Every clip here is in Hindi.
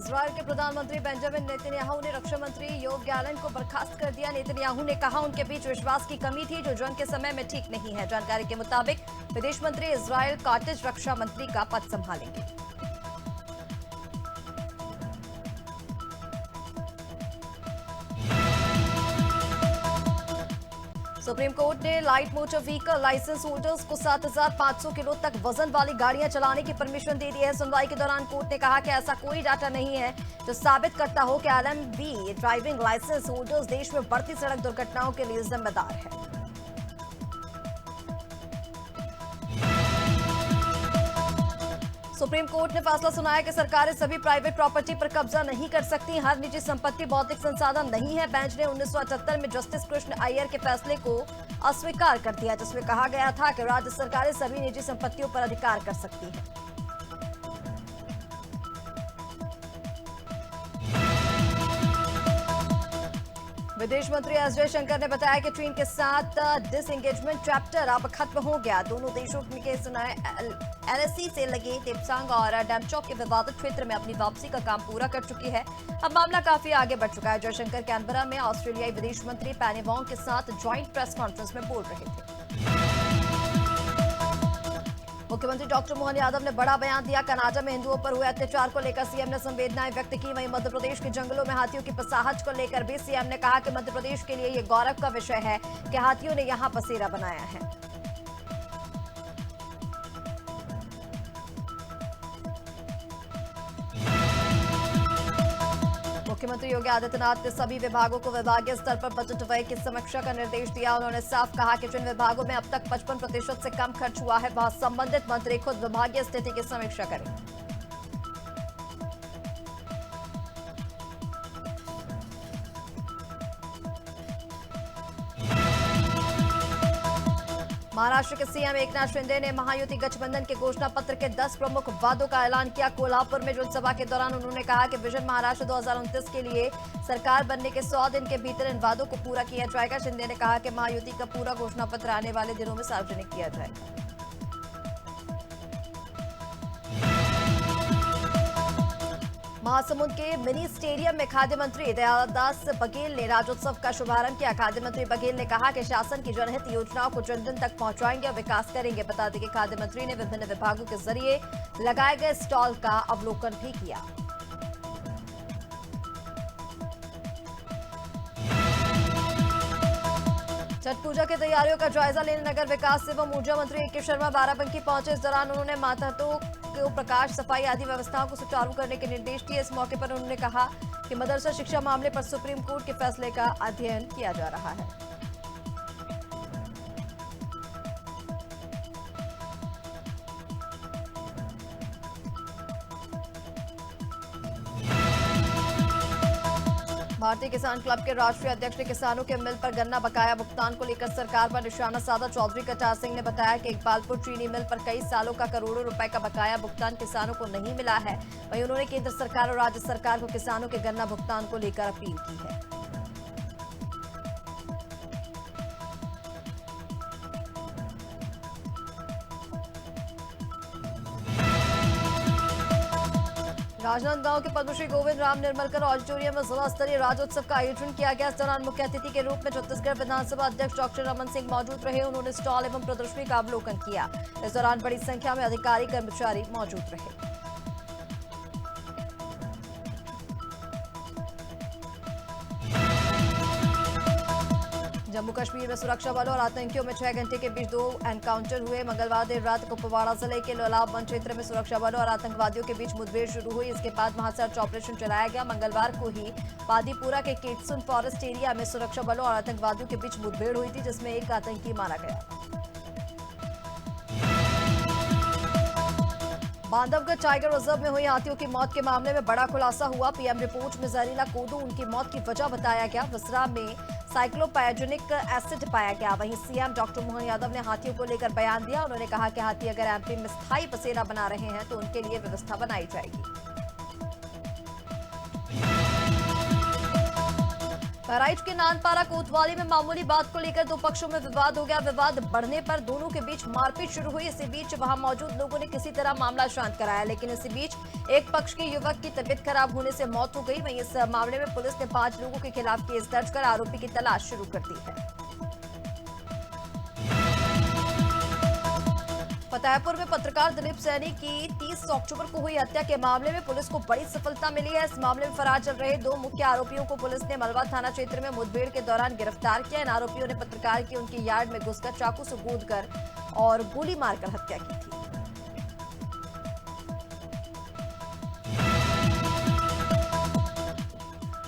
इजराइल के प्रधानमंत्री बेंजामिन नेतन्याहू ने रक्षा मंत्री योव गैलेंट को बर्खास्त कर दिया। नेतन्याहू ने कहा उनके बीच विश्वास की कमी थी जो जंग के समय में ठीक नहीं है। जानकारी के मुताबिक विदेश मंत्री इजराइल कॉटेज रक्षा मंत्री का पद संभालेंगे। सुप्रीम कोर्ट ने light motor vehicle license holders को 7,500 किलो तक वजन वाली गाड़ियां चलाने की परमिशन दे दी है। सुनवाई के दौरान कोर्ट ने कहा कि ऐसा कोई डाटा नहीं है जो साबित करता हो कि एलएमवी ड्राइविंग लाइसेंस होल्डर्स देश में बढ़ती सड़क दुर्घटनाओं के लिए जिम्मेदार है। सुप्रीम कोर्ट ने फैसला सुनाया कि सरकारें सभी प्राइवेट प्रॉपर्टी पर कब्जा नहीं कर सकती। हर निजी संपत्ति बौद्धिक संसाधन नहीं है। बेंच ने 1978 में जस्टिस कृष्ण अय्यर के फैसले को अस्वीकार कर दिया, जिसमें कहा गया था कि राज्य सरकारें सभी निजी संपत्तियों पर अधिकार कर सकती हैं। विदेश मंत्री एस जयशंकर ने बताया कि चीन के साथ डिसएंगेजमेंट चैप्टर अब खत्म हो गया। दोनों देशों के सुनाए एलएसी से लगे तेपसांग और डैमचौक के विवादित क्षेत्र में अपनी वापसी का काम पूरा कर चुकी है। अब मामला काफी आगे बढ़ चुका है। जयशंकर कैनबरा में ऑस्ट्रेलियाई विदेश मंत्री पेनी वोंग के साथ ज्वाइंट प्रेस कॉन्फ्रेंस में बोल रहे थे। मुख्यमंत्री डॉक्टर मोहन यादव ने बड़ा बयान दिया। कनाडा में हिंदुओं पर हुए अत्याचार को लेकर सीएम ने संवेदनाएं व्यक्त की। वहीं मध्य प्रदेश के जंगलों में हाथियों की पसाहट को लेकर भी सीएम ने कहा कि मध्य प्रदेश के लिए यह गौरव का विषय है कि हाथियों ने यहां बसेरा बनाया है। मुख्यमंत्री योगी आदित्यनाथ ने सभी विभागों को विभागीय स्तर पर बजट व्यय की समीक्षा का निर्देश दिया। उन्होंने साफ कहा कि जिन विभागों में अब तक 55% से कम खर्च हुआ है वहां संबंधित मंत्री खुद विभागीय स्थिति की समीक्षा करें। महाराष्ट्र के सीएम एकनाथ शिंदे ने महायुति गठबंधन के घोषणा पत्र के 10 प्रमुख वादों का ऐलान किया। कोल्हापुर में जनसभा के दौरान उन्होंने कहा कि विजन महाराष्ट्र 2029 के लिए सरकार बनने के 100 दिन के भीतर इन वादों को पूरा किया जाएगा। शिंदे ने कहा कि महायुति का पूरा घोषणा पत्र आने वाले दिनों में सार्वजनिक किया जाएगा। महासमुंद के मिनी स्टेडियम में खाद्य मंत्री दयादास बघेल ने राज्योत्सव का शुभारंभ किया। खाद्य मंत्री बघेल ने कहा कि शासन की जनहित योजनाओं को जन जन तक पहुंचाएंगे और विकास करेंगे। बता दें कि खाद्य मंत्री ने विभिन्न विभागों के जरिए लगाए गए स्टॉल का अवलोकन भी किया। छठ पूजा की तैयारियों का जायजा लेने नगर विकास एवं ऊर्जा मंत्री ए.के. शर्मा बाराबंकी पहुंचे। इस दौरान उन्होंने मातहतों को प्रकाश, सफाई आदि व्यवस्थाओं को सुचारू करने के निर्देश दिए। इस मौके पर उन्होंने कहा कि मदरसा शिक्षा मामले पर सुप्रीम कोर्ट के फैसले का अध्ययन किया जा रहा है। भारतीय किसान क्लब के राष्ट्रीय अध्यक्ष ने किसानों के मिल पर गन्ना बकाया भुगतान को लेकर सरकार पर निशाना साधा। चौधरी कटार सिंह ने बताया कि इकबालपुर चीनी मिल पर कई सालों का करोड़ों रुपए का बकाया भुगतान किसानों को नहीं मिला है। वहीं उन्होंने केंद्र सरकार और राज्य सरकार को किसानों के गन्ना भुगतान को लेकर अपील की है। राजनांदगांव के पद्मश्री गोविंद राम निर्मलकर ऑडिटोरियम में जिला स्तरीय राज्योत्सव का आयोजन किया गया। इस दौरान मुख्य अतिथि के रूप में छत्तीसगढ़ विधानसभा अध्यक्ष डॉक्टर रमन सिंह मौजूद रहे। उन्होंने स्टॉल एवं प्रदर्शनी का अवलोकन किया। इस दौरान बड़ी संख्या में अधिकारी कर्मचारी मौजूद रहे। जम्मू कश्मीर में सुरक्षा बलों और आतंकियों में 6 घंटे के बीच 2 एनकाउंटर हुए। मंगलवार देर रात कुपवाड़ा जिले के लोलाब वन क्षेत्र में सुरक्षा बलों और आतंकवादियों के बीच मुठभेड़ शुरू हुई। इसके बाद वहां सर्च ऑपरेशन चलाया गया। मंगलवार को ही पादीपुरा के केटसुन फॉरेस्ट एरिया में सुरक्षा बलों और आतंकवादियों के बीच मुठभेड़ हुई थी, जिसमें एक आतंकी मारा गया। बांधवगढ़ टाइगर रिजर्व में हुई हाथियों की मौत के मामले में बड़ा खुलासा हुआ। पीएम रिपोर्ट में जहरीला कोदो उनकी मौत की वजह बताया गया। विसरा में साइक्लोपायजेनिक एसिड पाया गया। वहीं सीएम डॉक्टर मोहन यादव ने हाथियों को लेकर बयान दिया। उन्होंने कहा कि हाथी अगर एमपी में स्थायी बसेरा बना रहे हैं तो उनके लिए व्यवस्था बनाई जाएगी। बहराइच के नानपारा कोतवाली में मामूली बात को लेकर दो पक्षों में विवाद हो गया। विवाद बढ़ने पर दोनों के बीच मारपीट शुरू हुई। इसी बीच वहां मौजूद लोगों ने किसी तरह मामला शांत कराया, लेकिन इसी बीच एक पक्ष के युवक की तबीयत खराब होने से मौत हो गई। वहीं इस मामले में पुलिस ने 5 लोगों के खिलाफ केस दर्ज कर आरोपी की तलाश शुरू कर दी है। फतेहपुर में पत्रकार दिलीप सैनी की 30 अक्टूबर को हुई हत्या के मामले में पुलिस को बड़ी सफलता मिली है। इस मामले में फरार चल रहे 2 मुख्य आरोपियों को पुलिस ने मलबा थाना क्षेत्र में मुठभेड़ के दौरान गिरफ्तार किया। इन आरोपियों ने पत्रकार की उनके यार्ड में घुसकर चाकू से कूदकर और गोली मारकर हत्या की थी।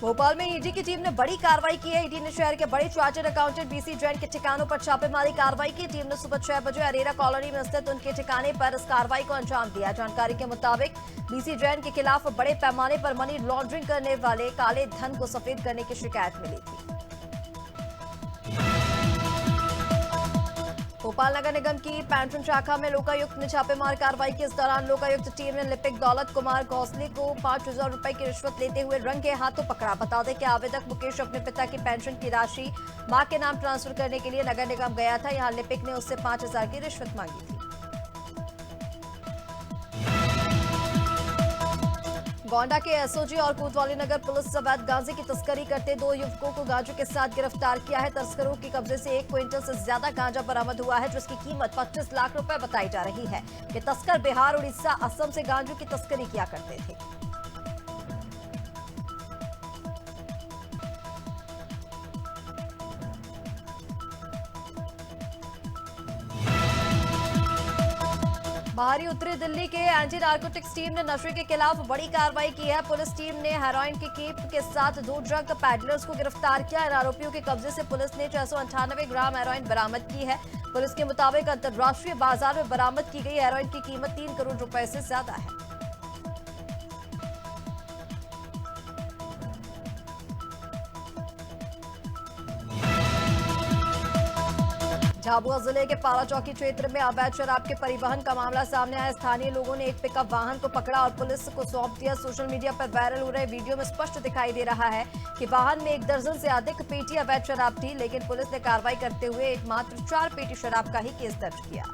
भोपाल में ईडी की टीम ने बड़ी कार्रवाई की है। ईडी ने शहर के बड़े चार्टर्ड अकाउंटेंट बीसी जैन के ठिकानों पर छापेमारी कार्रवाई की। टीम ने सुबह 6 बजे अरेरा कॉलोनी में स्थित उनके ठिकाने पर इस कार्रवाई को अंजाम दिया। जानकारी के मुताबिक बीसी जैन के खिलाफ बड़े पैमाने पर मनी लॉन्ड्रिंग करने वाले काले धन को सफेद करने की शिकायत मिली थी। भोपाल नगर निगम की पेंशन शाखा में लोकायुक्त ने छापेमार कार्रवाई की। इस दौरान लोकायुक्त टीम ने लिपिक दौलत कुमार घोसले को 5,000 रुपए की रिश्वत लेते हुए रंगे हाथों पकड़ा। बता दें कि आवेदक मुकेश अपने पिता की पेंशन की राशि मां के नाम ट्रांसफर करने के लिए नगर निगम गया था। यहां लिपिक ने उससे 5,000 की रिश्वत मांगी थी। गोंडा के एसओजी और कोतवाली नगर पुलिस अवैध गांजे की तस्करी करते 2 युवकों को गांजे के साथ गिरफ्तार किया है। तस्करों के कब्जे से 1 क्विंटल से ज्यादा गांजा बरामद हुआ है, जिसकी कीमत 25 लाख रुपए बताई जा रही है। ये तस्कर बिहार, उड़ीसा, असम से गांजों की तस्करी किया करते थे। बाहरी उत्तरी दिल्ली के एंटी नारकोटिक्स टीम ने नशे के खिलाफ बड़ी कार्रवाई की है। पुलिस टीम ने हेरोइन की कीप के साथ 2 ड्रग पैडलर्स को गिरफ्तार किया। इन आरोपियों के कब्जे से पुलिस ने 698 ग्राम हेरोइन बरामद की है। पुलिस के मुताबिक अंतर्राष्ट्रीय बाजार में बरामद की गई हेरोइन की कीमत 3 करोड़ रुपए से ज्यादा है। झाबुआ जिले के पारा चौकी क्षेत्र में अवैध शराब के परिवहन का मामला सामने आया। स्थानीय लोगों ने एक पिकअप वाहन को पकड़ा और पुलिस को सौंप दिया। सोशल मीडिया पर वायरल हो रहे वीडियो में स्पष्ट दिखाई दे रहा है कि वाहन में 1 दर्जन से अधिक पेटी अवैध शराब थी, लेकिन पुलिस ने कार्रवाई करते हुए मात्र 4 पेटी शराब का ही केस दर्ज किया।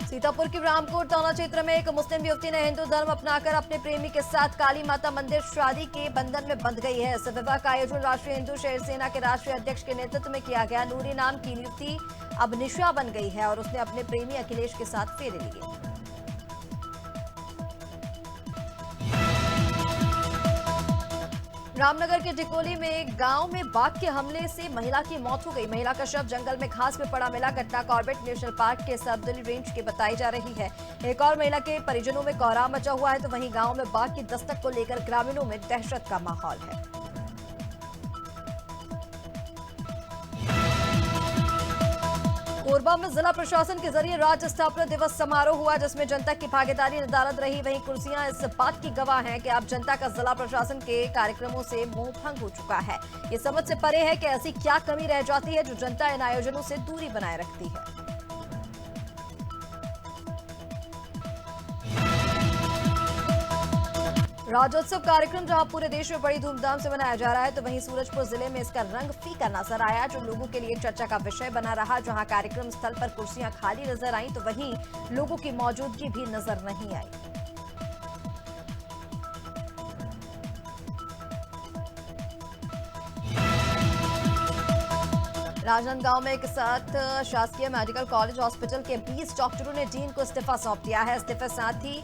सीतापुर की रामकोट थाना क्षेत्र में एक मुस्लिम युवती ने हिंदू धर्म अपनाकर अपने प्रेमी के साथ काली माता मंदिर शादी के बंधन में बंध गई है। इस विवाह का आयोजन राष्ट्रीय हिंदू शहर सेना के राष्ट्रीय अध्यक्ष के नेतृत्व में किया गया। नूरी नाम की युवती अब निशा बन गई है और उसने अपने प्रेमी अखिलेश के साथ फेरे लिए। रामनगर के टिकोली में एक गांव में बाघ के हमले से महिला की मौत हो गई। महिला का शव जंगल में घास में पड़ा मिला। घटना कॉर्बेट नेशनल पार्क के सबदली रेंज की बताई जा रही है। एक और महिला के परिजनों में कोहराम मचा हुआ है, तो वहीं गांव में बाघ की दस्तक को लेकर ग्रामीणों में दहशत का माहौल है। कोरबा में जिला प्रशासन के जरिए राज्य स्थापना दिवस समारोह हुआ, जिसमें जनता की भागीदारी निर्धारित रही। वहीं कुर्सियां इस बात की गवाह हैं कि अब जनता का जिला प्रशासन के कार्यक्रमों से मोह भंग हो चुका है। ये समझ से परे है कि ऐसी क्या कमी रह जाती है जो जनता इन आयोजनों से दूरी बनाए रखती है। राज्योत्सव कार्यक्रम जहां पूरे देश में बड़ी धूमधाम से मनाया जा रहा है, तो वहीं सूरजपुर जिले में इसका रंग फीका नजर आया, जो लोगों के लिए चर्चा का विषय बना रहा। जहां कार्यक्रम स्थल पर कुर्सियां खाली नजर आईं, तो वहीं लोगों की मौजूदगी भी नजर नहीं आई। राजनांदगांव में एक साथ शासकीय मेडिकल कॉलेज हॉस्पिटल के 20 डॉक्टरों ने डीन को इस्तीफा सौंप दिया है। इस्तीफे साथ ही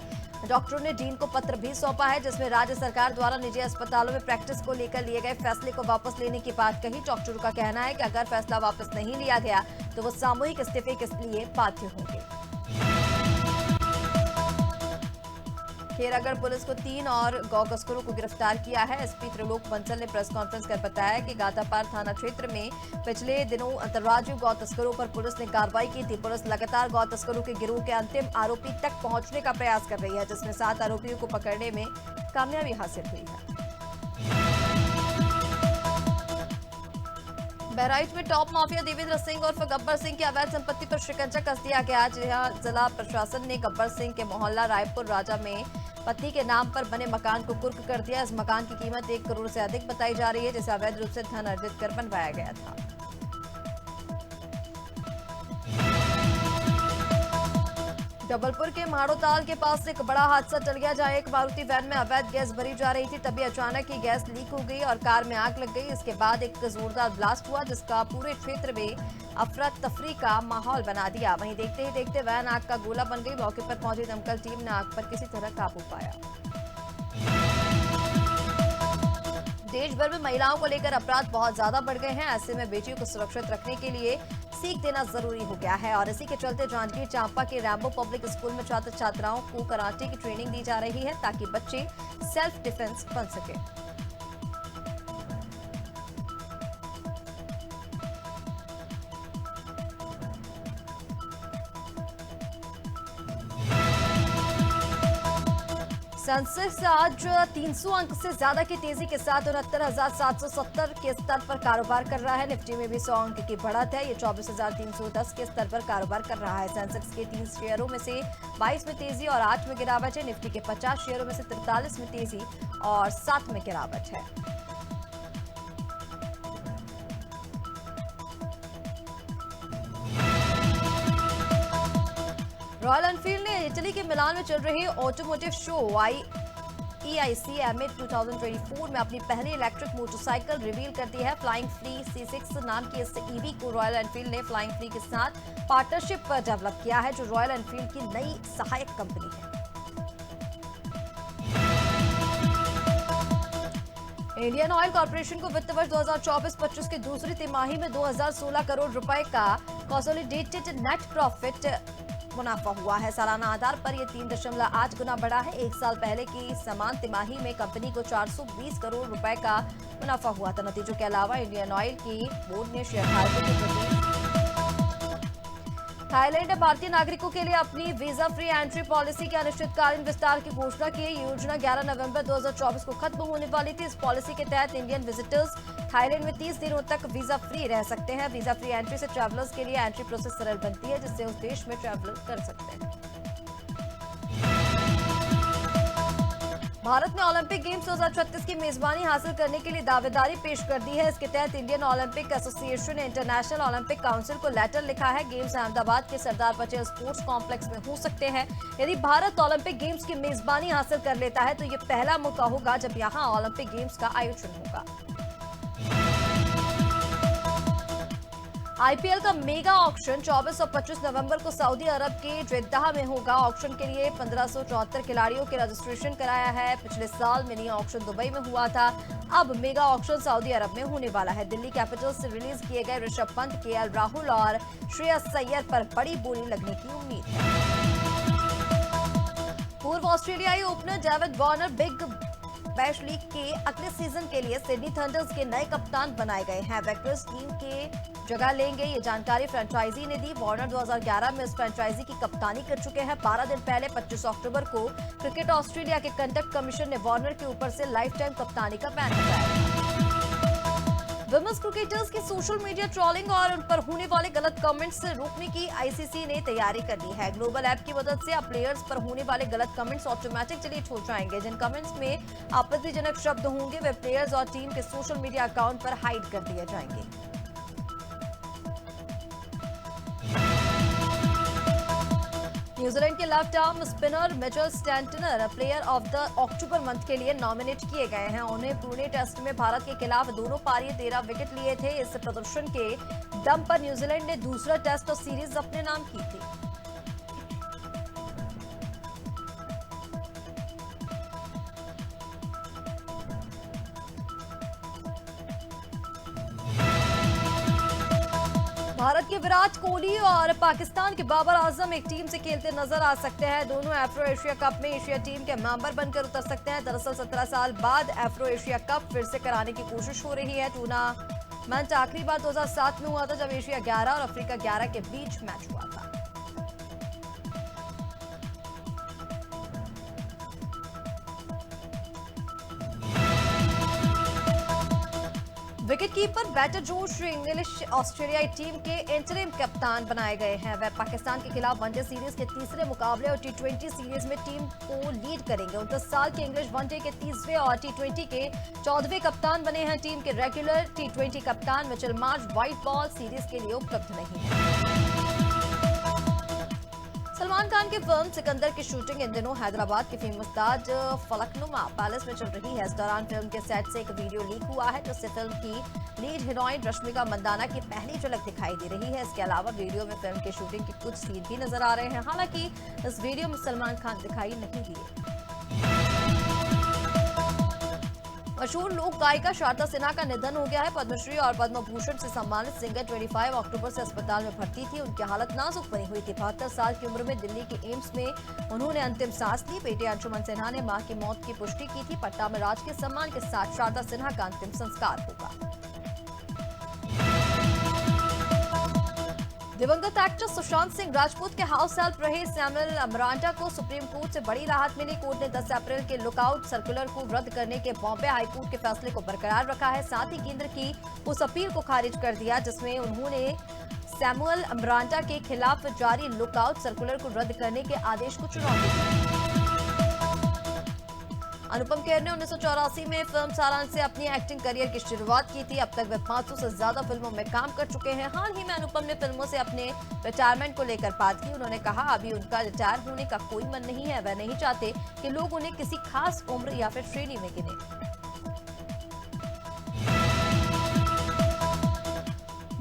डॉक्टरों ने डीन को पत्र भी सौंपा है, जिसमें राज्य सरकार द्वारा निजी अस्पतालों में प्रैक्टिस को लेकर लिए गए फैसले को वापस लेने की बात कही। डॉक्टरों का कहना है कि अगर फैसला वापस नहीं लिया गया तो वो सामूहिक इस्तीफे के लिए बाध्य होंगे। खेरागढ़ पुलिस को 3 और गौ तस्करों को गिरफ्तार किया है। एसपी त्रिलोक बंसल ने प्रेस कॉन्फ्रेंस कर बताया कि गातापार थाना क्षेत्र में पिछले दिनों अंतर्राज्यीय गौ तस्करों पर पुलिस ने कार्रवाई की थी। पुलिस लगातार गौ तस्करों के गिरोह के अंतिम आरोपी तक पहुंचने का प्रयास कर रही है, जिसमें 7 आरोपियों को पकड़ने में कामयाबी हासिल हुई है। बहराइच में टॉप माफिया देवेंद्र सिंह और गब्बर सिंह की अवैध संपत्ति पर शिकंजा कस दिया गया। जहां जिला प्रशासन ने गब्बर सिंह के मोहल्ला रायपुर राजा में पत्नी के नाम पर बने मकान को कुर्क कर दिया। इस मकान की कीमत 1 करोड़ से अधिक बताई जा रही है, जिसे अवैध रूप से धन अर्जित कर बनवाया गया था। जबलपुर के माड़ोताल के पास एक बड़ा हादसा टल गया, जहां एक मारुति वैन में अवैध गैस भरी जा रही थी। तभी अचानक ही गैस लीक हो गई और कार में आग लग गई। इसके बाद एक जोरदार ब्लास्ट हुआ, जिसका पूरे क्षेत्र में अफरा तफरी का माहौल बना दिया। वहीं देखते ही देखते वैन आग का गोला बन गई। मौके पर पहुंची दमकल टीम ने आग पर किसी तरह काबू पाया। देश भर में महिलाओं को लेकर अपराध बहुत ज्यादा बढ़ गए हैं। ऐसे में बेटियों को सुरक्षित रखने के लिए सीख देना जरूरी हो गया है और इसी के चलते जांजगीर चांपा के रैम्बो पब्लिक स्कूल में छात्र छात्राओं को कराटे की ट्रेनिंग दी जा रही है, ताकि बच्चे सेल्फ डिफेंस बन सके। सेंसेक्स आज 300 अंक से ज्यादा की तेजी के साथ 69,770 के स्तर पर कारोबार कर रहा है। निफ्टी में भी 100 अंक की बढ़त है, ये 24,310 के स्तर पर कारोबार कर रहा है। सेंसेक्स के 30 शेयरों में से 22 में तेजी और 8 में गिरावट है। निफ्टी के 50 शेयरों में से 43 में तेजी और 7 में गिरावट है। रॉयल एनफील्ड ने इटली के मिलान में चल रही ऑटोमोटिव शो EICMA 2024 में अपनी पहली इलेक्ट्रिक मोटरसाइकिल रिवील कर दी है। फ्लाइंग फ्री C6 नाम की इस ईवी को रॉयल एनफील्ड ने फ्लाइंग फ्री के साथ पार्टनरशिप पर डेवलप किया है, जो रॉयल एनफील्ड की नई सहायक कंपनी है। इंडियन ऑयल कॉर्पोरेशन को वित्त वर्ष 2024-25 की दूसरी तिमाही में 2016 करोड़ रुपए का कंसोलिडेटेड नेट प्रॉफिट मुनाफा हुआ है। सालाना आधार पर यह 3.8 गुना बढ़ा है। एक साल पहले की समान तिमाही में कंपनी को 420 करोड़ रुपए का मुनाफा हुआ था। नतीजों के अलावा इंडियन ऑयल की बोर्ड ने शेयरधारकों के प्रति थाईलैंड ने भारतीय नागरिकों के लिए अपनी वीजा फ्री एंट्री पॉलिसी के अनिश्चितकालीन विस्तार की घोषणा की। ये योजना 11 नवंबर 2024 को खत्म होने वाली थी। इस पॉलिसी के तहत इंडियन विजिटर्स थाईलैंड में 30 दिनों तक वीजा फ्री रह सकते हैं। वीजा फ्री एंट्री से ट्रैवलर्स के लिए एंट्री प्रोसेस सरल बनती है, जिससे उस देश में ट्रैवल कर सकते हैं। भारत ने ओलंपिक गेम्स 2036 की मेजबानी हासिल करने के लिए दावेदारी पेश कर दी है। इसके तहत इंडियन ओलंपिक एसोसिएशन ने इंटरनेशनल ओलंपिक काउंसिल को लेटर लिखा है। गेम्स अहमदाबाद के सरदार पटेल स्पोर्ट्स कॉम्प्लेक्स में हो सकते हैं। यदि भारत ओलंपिक गेम्स की मेजबानी हासिल कर लेता है तो ये पहला मौका होगा जब यहाँ ओलंपिक गेम्स का आयोजन होगा। आईपीएल का मेगा ऑक्शन 24 और 25 नवंबर को सऊदी अरब के जेद्दाह में होगा। ऑक्शन के लिए 1574 खिलाड़ियों के रजिस्ट्रेशन कराया है। पिछले साल मिनी ऑक्शन दुबई में हुआ था। अब मेगा ऑक्शन सऊदी अरब में होने वाला है। दिल्ली कैपिटल्स से रिलीज किए गए ऋषभ पंत, केएल राहुल और श्रेयस अय्यर पर बड़ी बोली लगने की उम्मीद है। पूर्व ऑस्ट्रेलियाई opener David Warner big bash league के अगले सीजन के लिए सिडनी थंडर्स के नए कप्तान बनाए गए हैं। वे क्रिस टीम के जगह लेंगे, ये जानकारी फ्रेंचाइजी ने दी। वार्नर 2011 में इस फ्रेंचाइजी की कप्तानी कर चुके हैं। 12 दिन पहले 25 अक्टूबर को क्रिकेट ऑस्ट्रेलिया के कंडक्ट कमीशन ने वार्नर के ऊपर से लाइफ टाइम कप्तानी का बैन हटाया। विमेंस क्रिकेटर्स की सोशल मीडिया ट्रोलिंग और उन पर होने वाले गलत कमेंट्स से रोकने की आईसीसी ने तैयारी कर ली है। ग्लोबल ऐप की मदद से अब प्लेयर्स पर होने वाले गलत कमेंट्स ऑटोमेटिक डिलीट हो जाएंगे। जिन कमेंट्स में आपत्तिजनक शब्द होंगे वे प्लेयर्स और टीम के सोशल मीडिया अकाउंट पर हाइड कर दिए जाएंगे। न्यूजीलैंड के left arm spinner Mitchell Santner player of the October month के लिए नॉमिनेट किए गए हैं। उन्हें पुणे टेस्ट में भारत के खिलाफ दोनों पारियों 13 विकेट लिए थे। इस प्रदर्शन के दम पर न्यूजीलैंड ने दूसरा टेस्ट और सीरीज अपने नाम की थी। भारत के विराट कोहली और पाकिस्तान के बाबर आजम एक टीम से खेलते नजर आ सकते हैं। दोनों एफ्रो एशिया कप में एशिया टीम के मेंबर बनकर उतर सकते हैं। दरअसल 17 साल बाद एफ्रो एशिया कप फिर से कराने की कोशिश हो रही है। टूर्नामेंट आखिरी बार 2007 में हुआ था, जब एशिया 11 और अफ्रीका 11 के बीच मैच हुआ था। विकेटकीपर बैटर जोश इंग्लिश ऑस्ट्रेलियाई टीम के इंटरिम कप्तान बनाए गए हैं। वह पाकिस्तान के खिलाफ वनडे सीरीज के तीसरे मुकाबले और टी20 सीरीज में टीम को लीड करेंगे। 29 साल के इंग्लिश वनडे के तीसरे और टी20 के 14वें कप्तान बने हैं। टीम के रेगुलर टी20 कप्तान Mitchell Marsh white ball series के लिए उपलब्ध नहीं है। सलमान खान की फिल्म सिकंदर की शूटिंग इन दिनों हैदराबाद के फेमस ताज फलकनुमा पैलेस में चल रही है। इस दौरान फिल्म के सेट से एक वीडियो लीक हुआ है जिससे फिल्म की लीड हीरोइन रश्मिका मंदाना की पहली झलक दिखाई दे रही है। इसके अलावा वीडियो में फिल्म की शूटिंग के कुछ सीन भी नजर आ रहे हैं। हालांकि इस वीडियो में सलमान खान दिखाई नहीं दिए। मशहूर लोक गायिका शारदा सिन्हा का निधन हो गया है। पद्मश्री और पद्म भूषण से सम्मानित सिंगर 25 अक्टूबर से अस्पताल में भर्ती थी। उनकी हालत नाजुक बनी हुई थी। 72 साल की उम्र में दिल्ली के एम्स में उन्होंने अंतिम सांस ली। बेटे अंशुमन सिन्हा ने मां की मौत की पुष्टि की थी। पटना में राजकीय सम्मान के साथ शारदा सिन्हा का अंतिम संस्कार होगा। दिवंगत एक्टर सुशांत सिंह राजपूत के हाउस हेल्प रहे सैमुअल अमरांडा को सुप्रीम कोर्ट से बड़ी राहत मिली। कोर्ट ने 10 अप्रैल के लुकआउट सर्कुलर को रद्द करने के बॉम्बे हाईकोर्ट के फैसले को बरकरार रखा है। साथ ही केंद्र की उस अपील को खारिज कर दिया जिसमें उन्होंने सैमुअल अमरांडा के खिलाफ जारी लुकआउट सर्कुलर को रद्द करने के आदेश को चुनौती दी। अनुपम खेर ने 1984 में फिल्म सारांश से अपनी एक्टिंग करियर की शुरुआत की थी। अब तक वे 500 से ज्यादा फिल्मों में काम कर चुके हैं। हाल ही में अनुपम ने फिल्मों से अपने रिटायरमेंट को लेकर बात की। उन्होंने कहा, अभी उनका रिटायर होने का कोई मन नहीं है। वह नहीं चाहते कि लोग उन्हें किसी खास उम्र या फिर श्रेणी में गिने।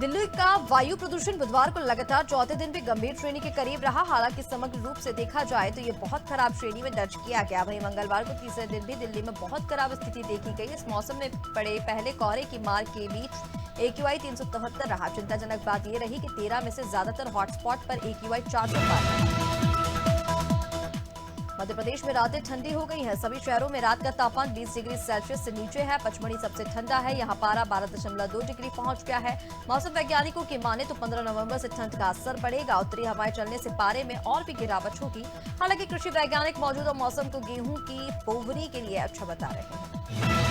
दिल्ली का वायु प्रदूषण बुधवार को लगातार चौथे दिन भी गंभीर श्रेणी के करीब रहा। हालांकि समग्र रूप से देखा जाए तो ये बहुत खराब श्रेणी में दर्ज किया गया। वहीं मंगलवार को तीसरे दिन भी दिल्ली में बहुत खराब स्थिति देखी गई। इस मौसम में पड़े पहले कोहरे की मार के बीच AQI 373 रहा। चिंताजनक बात यह रही कि 13 में से ज्यादातर हॉटस्पॉट पर AQI 400 पार रहा। मध्य प्रदेश में रातें ठंडी हो गई हैं। सभी शहरों में रात का तापमान 20 डिग्री सेल्सियस से नीचे है। पचमढ़ी सबसे ठंडा है। यहां पारा 12.2 डिग्री पहुंच गया है। मौसम वैज्ञानिकों की माने तो 15 नवंबर से ठंड का असर पड़ेगा। उत्तरी हवाएं चलने से पारे में और भी गिरावट होगी। हालांकि कृषि वैज्ञानिक मौजूदा मौसम को गेहूं की बोवनी के लिए अच्छा बता रहे हैं।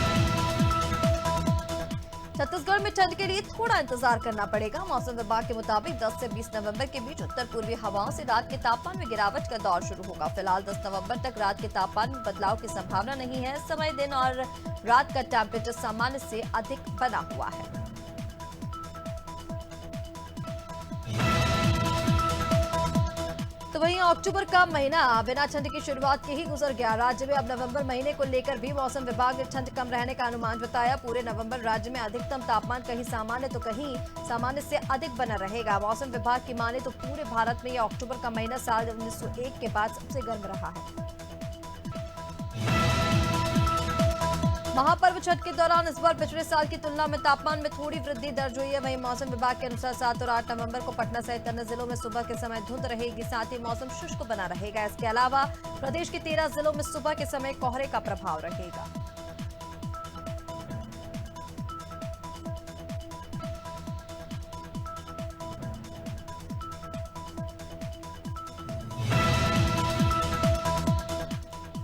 छत्तीसगढ़ में ठंड के लिए थोड़ा इंतजार करना पड़ेगा। मौसम विभाग के मुताबिक 10 से 20 नवंबर के बीच उत्तर पूर्वी हवाओं से रात के तापमान में गिरावट का दौर शुरू होगा। फिलहाल 10 नवंबर तक रात के तापमान में बदलाव की संभावना नहीं है। इस समय दिन और रात का टेम्परेचर सामान्य से अधिक बना हुआ है। तो वहीं अक्टूबर का महीना बिना ठंड की शुरुआत के ही गुजर गया। राज्य में अब नवंबर महीने को लेकर भी मौसम विभाग ने ठंड कम रहने का अनुमान बताया। पूरे नवंबर राज्य में अधिकतम तापमान कहीं सामान्य तो कहीं सामान्य से अधिक बना रहेगा। मौसम विभाग की माने तो पूरे भारत में यह अक्टूबर का महीना साल 1901 के बाद सबसे गर्म रहा है। महापर्व छठ के दौरान इस बार पिछले साल की तुलना में तापमान में थोड़ी वृद्धि दर्ज हुई है। वहीं मौसम विभाग के अनुसार 7 और 8 नवंबर को पटना सहित अन्य जिलों में सुबह के समय धुंध रहेगी। साथ ही मौसम शुष्क बना रहेगा। इसके अलावा प्रदेश के 13 जिलों में सुबह के समय कोहरे का प्रभाव रहेगा।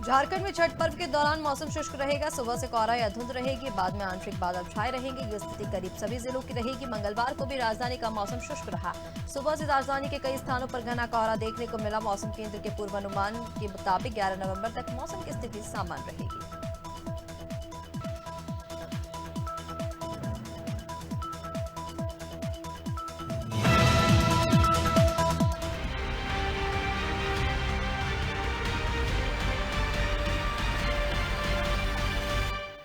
झारखंड में छठ पर्व के दौरान मौसम शुष्क रहेगा। सुबह से कोहरा या धुंध रहेगी। बाद में आंशिक बादल छाए रहेंगे। ये स्थिति करीब सभी जिलों की रहेगी। मंगलवार को भी राजधानी का मौसम शुष्क रहा। सुबह से राजधानी के कई स्थानों पर घना कोहरा देखने को मिला। मौसम केंद्र के पूर्वानुमान के मुताबिक 11 नवंबर तक मौसम की स्थिति सामान्य रहेगी।